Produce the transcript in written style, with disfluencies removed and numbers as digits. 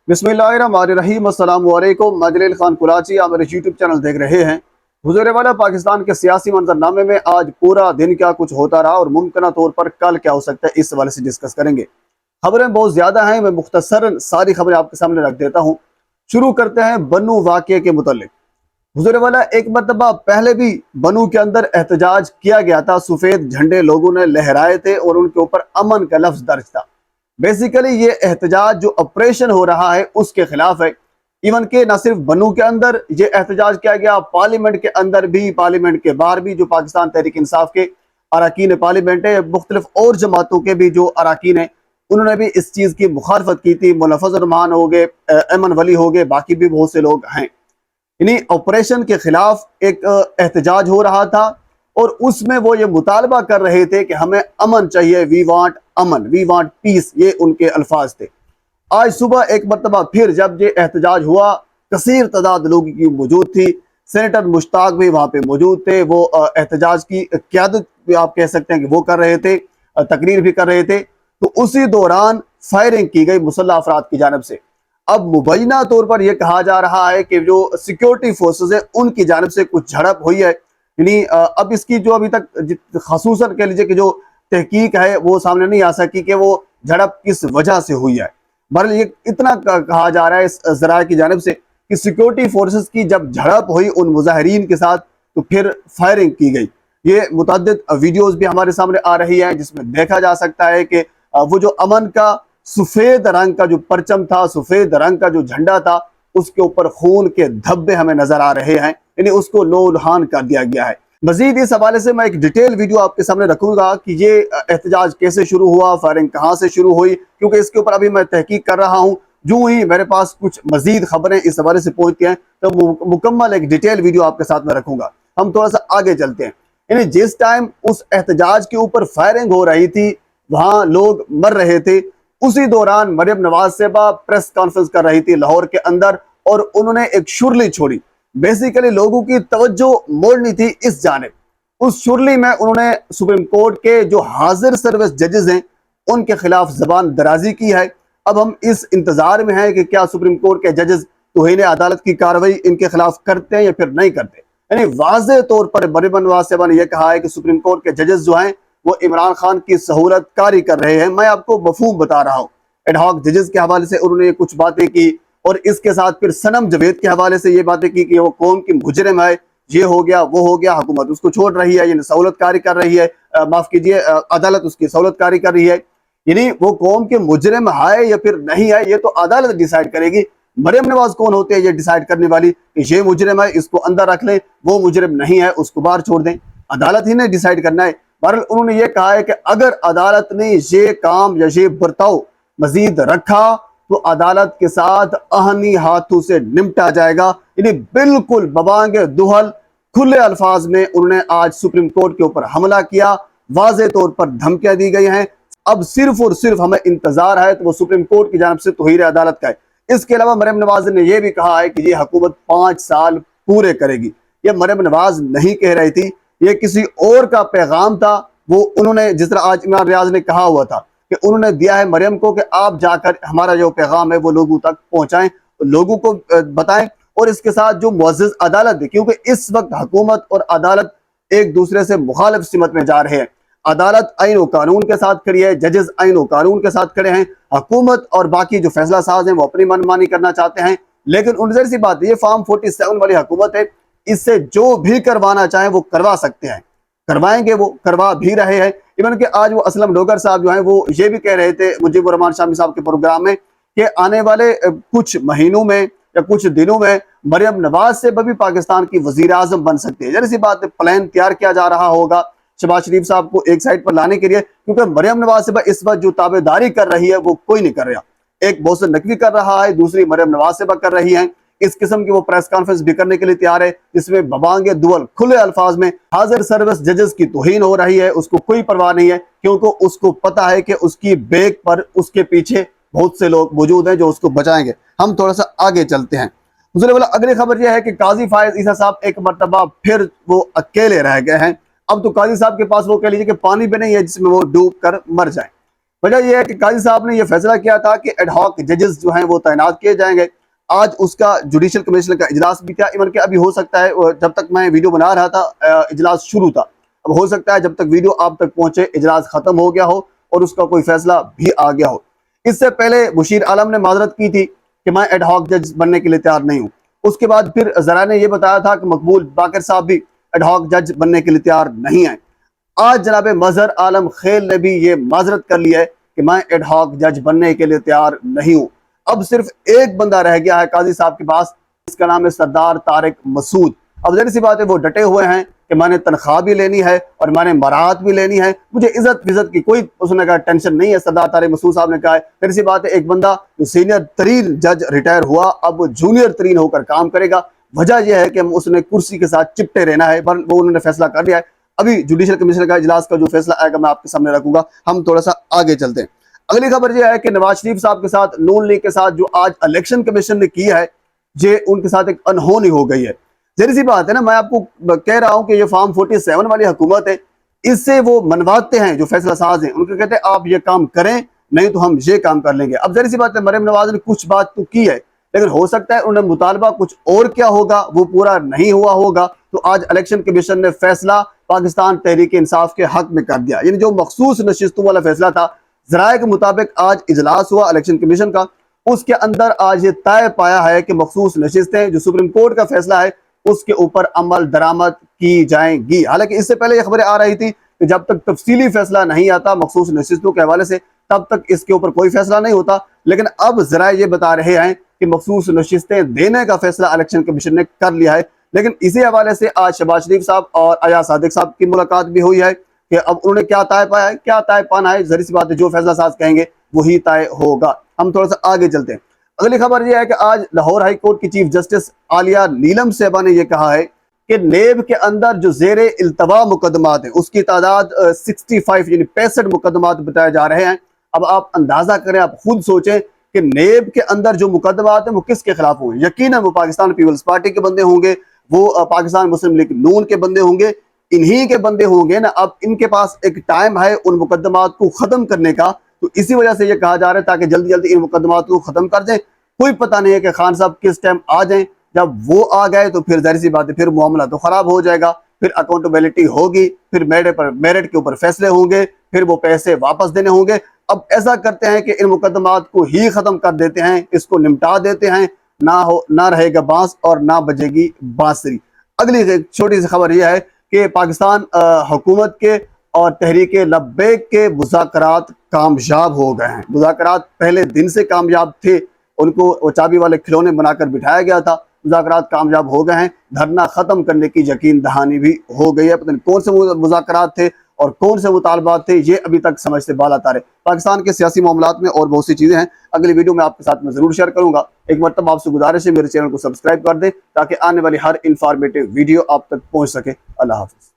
बिस्मिल्लाहिर्रहमानिर्रहीम। अस्सलाम वालेकुम। मैं जलील खान कुराची, आप मेरे यूट्यूब चैनल देख रहे हैं। हुजूर वाला पाकिस्तान के सियासी मंजरनामे में आज पूरा दिन क्या कुछ होता रहा और मुमकिन तौर पर कल क्या हो सकता है, इस हवाले से डिस्कस करेंगे। खबरें बहुत ज़्यादा हैं, मैं मुख्तसरन सारी खबरें आपके सामने रख देता हूँ। शुरू करते हैं बन्नू वाक़ये के मुतल्लिक। हुजूर वाला एक मरतबा पहले भी बन्नू के अंदर एहतजाज किया गया था, सफ़ेद झंडे लोगों ने लहराए थे और उनके ऊपर अमन का लफ्ज़ दर्ज था। बेसिकली ये एहतजाज जो ऑपरेशन हो रहा है उसके खिलाफ है। इवन के न सिर्फ बन्नू के अंदर ये एहतजाज किया गया, पार्लियामेंट के अंदर भी, पार्लियामेंट के बाहर भी जो पाकिस्तान तहरीक इंसाफ के अरकान पार्लियामेंट है, मुख्तलिफ और जमातों के भी जो अरकान हैं, उन्होंने भी इस चीज़ की मुखालफत की थी। मौलाना फजल रहमान हो गए, अमन वली हो गए, बाकी भी बहुत से लोग हैं। इन्हीं ऑपरेशन के खिलाफ एक एहतजाज हो रहा था और उसमें वो ये मुतालबा कर रहे थे कि हमें अमन चाहिए, वी वांट अमन, वी वांट पीस, ये उनके अल्फाज थे। आज सुबह एक मरतबा फिर जब ये एहतजाज हुआ, कसीर तादाद लोगों की मौजूद थी। सेनेटर मुश्ताक भी वहाँ पे मौजूद थे। वो एहतजाज की क़यादत भी आप कह सकते हैं कि वो कर रहे थे, तकरीर भी कर रहे थे। तो उसी दौरान फायरिंग की गई मुसल्लह अफराद की जानिब से। अब मुबैना तौर पर यह कहा जा रहा है कि जो सिक्योरिटी फोर्सेज है उनकी जानिब से कुछ झड़प हुई है। यानी अब इसकी जो अभी तक खसूसन कह लीजिए कि जो तहकीक है वो सामने नहीं आ सकी कि वो झड़प किस वजह से हुई है। बहरहाल ये इतना कहा जा रहा है इस ज़राए की जानिब से कि सिक्योरिटी फोर्सेस की जब झड़प हुई उन मुजाहिरीन के साथ तो फिर फायरिंग की गई। ये मुतअद्दिद वीडियोस भी हमारे सामने आ रही है जिसमें देखा जा सकता है कि वो जो अमन का सफ़ेद रंग का जो परचम था, सफ़ेद रंग का जो झंडा था, उसके ऊपर खून के धब्बे हमें नजर आ रहे हैं। यानी उसको लोलहान कर दिया गया है। मजीद इस हवाले से मैं एक डिटेल वीडियो आपके सामने रखूंगा कि ये एहतजाज कैसे शुरू हुआ, फायरिंग कहाँ से शुरू हुई, क्योंकि इसके ऊपर अभी मैं तहकीक कर रहा हूँ। जो ही मेरे पास कुछ मजीद खबरें इस हवाले से पहुंचती हैं तो मुकम्मल एक डिटेल वीडियो आपके साथ में रखूंगा। हम थोड़ा सा आगे चलते हैं। यानी जिस टाइम उस एहतजाज के ऊपर फायरिंग हो रही थी, वहां लोग मर रहे थे, उसी दौरान मरियम नवाज साहिबा प्रेस कॉन्फ्रेंस कर रही थी लाहौर के अंदर और उन्होंने एक शुरली छोड़ी। बेसिकली लोगों की तवज्जो मोड़नी थी इस जानिब। उस शुरली में उन्होंने सुप्रीम कोर्ट के जो हाजिर सर्विस जजेस हैं उनके खिलाफ जबान दराजी की है। अब हम इस इंतजार में हैं कि क्या सुप्रीम कोर्ट के जजेस तौहीन अदालत की कार्रवाई इनके खिलाफ करते हैं या फिर नहीं करते। यानी वाज़ेह तौर पर मरियम नवाज साहिबा ने यह कहा है कि सुप्रीम कोर्ट के जजेस जो हैं वो इमरान खान की सहूलत कारी कर रहे हैं। मैं आपको मफहूम बता रहा हूँ। एडहॉक जजेस के हवाले से उन्होंने कुछ बातें की और इसके साथ फिर सनम जवेद के हवाले से ये बातें की कि वो कौम की मुजरिम है, ये हो गया वो हो गया, हुकूमत उसको छोड़ रही है, यानी सहूलत कारी कर रही है, माफ कीजिए अदालत उसकी सहूलत कारी कर रही है। यानी वो कौम के मुजरिम है या फिर नहीं है ये तो अदालत डिसाइड करेगी। मरियम नवाज कौन होते हैं ये डिसाइड करने वाली कि ये मुजरिम है इसको अंदर रख लें, वो मुजरिम नहीं है उसको बाहर छोड़ दें। अदालत ही ने डिसाइड करना है। बहरहाल उन्होंने ये कहा है कि अगर अदालत ने ये काम या ये बर्ताव मजीद रखा तो अदालत के साथ आहनी हाथों से निपटा जाएगा। यानी बिल्कुल बबांगे दुहल खुले अल्फाज में उन्होंने आज सुप्रीम कोर्ट के ऊपर हमला किया। वाज़े तौर पर धमकियां दी गई हैं। अब सिर्फ और सिर्फ हमें इंतजार है तो वो सुप्रीम कोर्ट की जानिब से तौहीर अदालत का है। इसके अलावा मरियम नवाज ने यह भी कहा है कि ये हुकूमत 5 साल पूरे करेगी। ये मरियम नवाज नहीं कह रही थी, ये किसी और का पैगाम था। वो उन्होंने जिस तरह आज इमरान रियाज ने कहा हुआ था कि उन्होंने दिया है मरियम को कि आप जाकर हमारा जो पैगाम है वो लोगों तक पहुंचाएं, लोगों को बताएं। और इसके साथ जो मुअज़्ज़ज़ अदालत है, क्योंकि इस वक्त हुकूमत और अदालत एक दूसरे से मुखालिफ सिमत में जा रहे हैं। अदालत आइन और कानून के साथ खड़ी है, जजेस आइन और कानून के साथ खड़े हैं, हुकूमत और बाकी जो फैसला साज हैं वो अपनी मनमानी करना चाहते हैं। लेकिन उनसे सी बात ये फॉर्म 47 वाली हुकूमत है, इससे जो भी करवाना चाहें वो करवा सकते हैं, करवाएंगे, वो करवा भी रहे हैं। इवन कि आज वो असलम डोगर साहब जो हैं वो ये भी कह रहे थे मुजीबुर रहमान शामी साहब के प्रोग्राम में कि आने वाले कुछ महीनों में या कुछ दिनों में मरियम नवाज से भी पाकिस्तान की वजीर आजम बन सकती है। जरा सी बात, प्लान तैयार किया जा रहा होगा शहबाज शरीफ साहब को एक साइड पर लाने के लिए, क्योंकि मरियम नवाज से इस वक्त जो ताबेदारी कर रही है वो कोई नहीं कर रहा। एक मोहसिन नकवी कर रहा है, दूसरी मरियम नवाज से कर रही है। इस किस्म की वो प्रेस कॉन्फ्रेंस भी करने के लिए तैयार है जिसमें बबांगे दुअल खुले अल्फाज में हाजिर सर्विस जजेस की तौहीन हो रही है। उसको कोई परवाह नहीं है क्योंकि उसको पता है कि उसकी बैक पर उसके पीछे बहुत से लोग मौजूद हैं जो उसको बचाएंगे। हम थोड़ा सा आगे चलते हैं। अगली खबर यह है कि काजी फायज ईसा साहब एक मरतबा फिर वो अकेले रह गए हैं। अब तो काजी साहब के पास वो कह लीजिए कि पानी भी नहीं है जिसमें वो डूब कर मर जाए। وجہ یہ ہے کہ قاضی صاحب نے یہ فیصلہ کیا تھا کہ ایڈ ہاک ججز جو ہیں وہ تعینات کیے جائیں گے. آج اس کا جوڈیشل کمیشن کا اجلاس بھی تھا. ایون کہ ابھی ہو سکتا ہے جب تک میں ویڈیو بنا رہا تھا اجلاس شروع تھا, اب ہو سکتا ہے جب تک ویڈیو آپ تک پہنچے اجلاس ختم ہو گیا ہو اور اس کا کوئی فیصلہ بھی آ گیا ہو. اس سے پہلے مشیر عالم نے معذرت کی تھی کہ میں ایڈ ہاک جج بننے کے لیے تیار نہیں ہوں. اس کے بعد پھر ذرائع نے یہ بتایا تھا کہ مقبول باقر صاحب بھی ایڈ ہاک جج بننے کے لیے تیار نہیں ہیں. آج جناب مظہر عالم خیل نے بھی یہ معذرت کر لی ہے کہ میں ایڈ ہاک جج بننے کے لیے تیار نہیں ہوں. اب صرف ایک بندہ رہ گیا ہے قاضی صاحب کے پاس, اس کا نام ہے سردار طارق مسعود. اب ظاہر سی بات ہے وہ ڈٹے ہوئے ہیں کہ میں نے تنخواہ بھی لینی ہے اور میں نے مراعات بھی لینی ہے, مجھے عزت کی کوئی اس نے کہا ٹینشن نہیں ہے. سردار طارق مسعود صاحب نے کہا ہے ظاہر سی بات ہے ایک بندہ جو سینئر ترین جج ریٹائر ہوا اب جونیئر ترین ہو کر کام کرے گا. وجہ یہ ہے کہ اس نے کرسی کے ساتھ چپٹے رہنا ہے, وہ انہوں نے فیصلہ کر لیا ہے. ابھی جوڈیشل کمیشن کا اجلاس کا جو فیصلہ آئے گا میں آپ کے سامنے رکھوں گا. ہم تھوڑا سا آگے چلتے ہیں. اگلی خبر یہ ہے کہ نواز شریف صاحب کے ساتھ نون لیگ کے ساتھ جو آج الیکشن کمیشن نے کی ہے یہ ان کے ساتھ ایک انہونی ہو گئی ہے. ظاہر سی بات ہے نا, میں آپ کو کہہ رہا ہوں کہ یہ فارم 47 والی حکومت ہے, اس سے وہ منواتے ہیں جو فیصلہ ساز ہیں, ان کو کہتے ہیں آپ یہ کام کریں نہیں تو ہم یہ کام کر لیں گے. اب ظاہر سی بات ہے مریم نواز نے کچھ بات تو کی ہے لیکن ہو سکتا ہے انہوں نے مطالبہ کچھ اور کیا ہوگا وہ پورا نہیں ہوا ہوگا. تو آج الیکشن کمیشن نے فیصلہ پاکستان تحریک انصاف کے حق میں کر دیا, یعنی جو مخصوص نشستوں والا فیصلہ تھا. ذرائع کے مطابق آج اجلاس ہوا الیکشن کمیشن کا, اس کے اندر آج یہ طے پایا ہے کہ مخصوص نشستیں جو سپریم کورٹ کا فیصلہ ہے اس کے اوپر عمل درآمد کی جائیں گی. حالانکہ اس سے پہلے یہ خبریں آ رہی تھی کہ جب تک تفصیلی فیصلہ نہیں آتا مخصوص نشستوں کے حوالے سے تب تک اس کے اوپر کوئی فیصلہ نہیں ہوتا. لیکن اب ذرائع یہ بتا رہے ہیں کہ مخصوص نشستیں دینے کا فیصلہ الیکشن کمیشن نے کر لیا ہے. لیکن اسی حوالے سے آج شہباز شریف صاحب اور ایاز صادق صاحب کی ملاقات بھی ہوئی ہے کہ اب انہوں نے کیا طے پایا ہے, کیا طے پانا ہے. ظاہر سی بات ہے جو فیصلہ ساز کہیں گے وہی طے ہوگا. ہم تھوڑا سا آگے چلتے ہیں. اگلی خبر یہ ہے کہ آج لاہور ہائی کورٹ کی چیف جسٹس عالیہ نیلم صاحبہ نے یہ کہا ہے کہ نیب کے اندر جو زیر التوا مقدمات ہیں اس کی تعداد 65 یعنی 65 مقدمات بتائے جا رہے ہیں. اب آپ اندازہ کریں, آپ خود سوچیں کہ نیب کے اندر جو مقدمات ہیں وہ کس کے خلاف ہوں گے. یقیناً وہ پاکستان پیپلز پارٹی کے بندے ہوں گے, وہ پاکستان مسلم لیگ نون کے بندے ہوں گے, انہی کے بندے ہوں گے نا. اب ان کے پاس ایک ٹائم ہے ان مقدمات کو ختم کرنے کا, تو اسی وجہ سے یہ کہا جا رہا ہے تاکہ جلدی جلدی ان مقدمات کو ختم کر دیں. کوئی پتہ نہیں ہے کہ خان صاحب کس ٹائم آ جائیں. جب وہ آ گئے تو پھر ظاہر سی بات ہے پھر معاملہ تو خراب ہو جائے گا, پھر اکاؤنٹیبلٹی ہوگی, پھر میرٹ کے اوپر فیصلے ہوں گے, پھر وہ پیسے واپس دینے ہوں گے. اب ایسا کرتے ہیں کہ ان مقدمات کو ہی ختم کر دیتے ہیں, اس کو نمٹا دیتے ہیں, نہ رہے گا بانس اور نہ بجے گی بانسری. اگلی چھوٹی سی خبر یہ ہے کہ پاکستان حکومت کے اور تحریک لبیک کے مذاکرات کامیاب ہو گئے ہیں. مذاکرات پہلے دن سے کامیاب تھے, ان کو وہ چابی والے کھلونے بنا کر بٹھایا گیا تھا. مذاکرات کامیاب ہو گئے ہیں, دھرنا ختم کرنے کی یقین دہانی بھی ہو گئی ہے. پتہ نہیں کون سے مذاکرات تھے اور کون سے مطالبات تھے یہ ابھی تک سمجھ سے بالا تارے. پاکستان کے سیاسی معاملات میں اور بہت سی چیزیں ہیں, اگلی ویڈیو میں آپ کے ساتھ میں ضرور شیئر کروں گا. ایک مرتبہ آپ سے گزارش ہے میرے چینل کو سبسکرائب کر دیں تاکہ آنے والی ہر انفارمیٹیو ویڈیو آپ تک پہنچ سکے. اللہ حافظ.